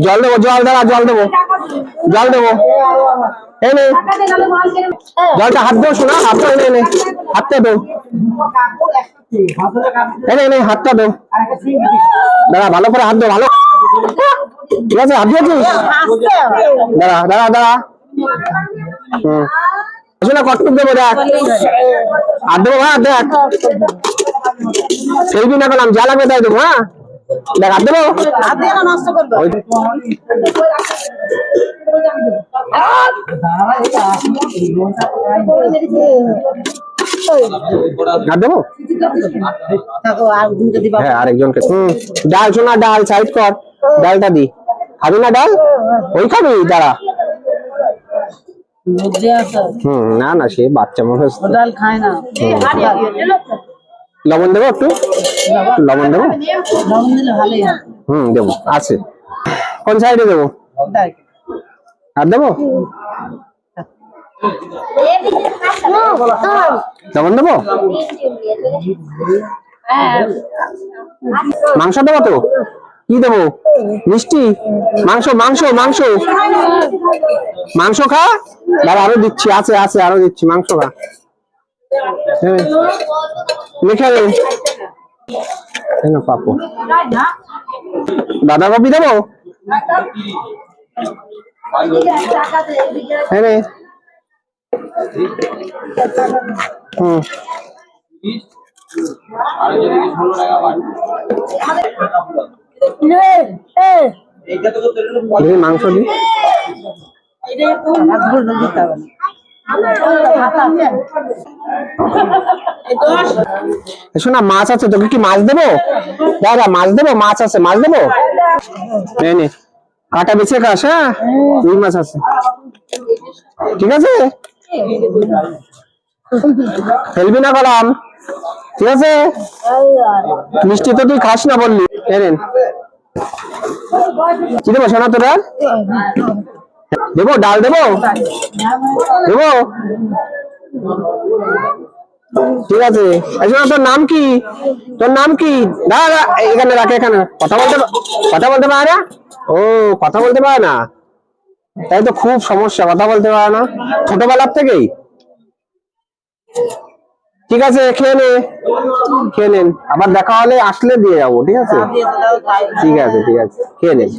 জল দেবো, জল দাঁড়া, জল দেবো, জল দেবো। এই নে জলটা, হাত দেবো শোনা, হাতটা এনে এনে হাতটা দেবো, এনে এনে হাতটা দেবো। দাঁড়া, ভালো করে হাত দেবো, ভালো, ঠিক আছে? হাত দিয়েছিস? দাঁড়া দাঁড়া দাঁড়া। শোনা কটটুক দেবো, দেখ হাত দেবো, হ্যাঁ দেখ, সেলফি না করলাম, যা লাগবে তাই দেবো। হ্যাঁ দেখ, হাত দেবো, হাত দেবো। হ্যাঁ আরেকজনকে। ডাল শোনা, ডাল সাইড কর, ডালটা দি। খাবি না ডাল? ওই খাবি, দাঁড়া। না না, সে বাচ্চা মানুষ, ডাল খায় না। লবণ দেবো একটু, লবণ দেবো, দেবো, আছে। কোন সাইডে দেবো? আর দেবো, লবণ দেবো। মাংস দেবো তো? কি দেবো? মিষ্টি? মাংস? মাংস মাংস মাংস খা। দাঁড়া, আরো দিচ্ছি, আছে আছে, আরো দিচ্ছি, মাংস খা। লিখে দে পাপু। বাঁধাকপি দেবো? মাংস দি। শোনা, মাছ আছে, তোকে কি মাছ দেবো? দাদা মাছ দেবো, মাছ আছে, মাছ দেবো। নে কাটা বেছে খাস। হ্যাঁ রুই মাছ আছে, ঠিক আছে? ফেলবি না কলাম, ঠিক আছে? মিষ্টি তো তুই খাস না বললি। কি দেবো শোনা তোরা? দেবো ডাল, দেবো দেবো, ঠিক আছে? তোর নাম কি? তোর নাম কি? দাঁড়া, এখানে রাখে, এখানে। কথা বলতে পারে না? ও কথা বলতে পারে না, তাই তো খুব সমস্যা, কথা বলতে পারে না ছোটবেলার থেকেই। ঠিক আছে, খেয়ে নে, খেয়ে নেন, আবার দেখা হলে আসলে দিয়ে যাবো, ঠিক আছে? ঠিক আছে, ঠিক আছে, খেয়ে নেন।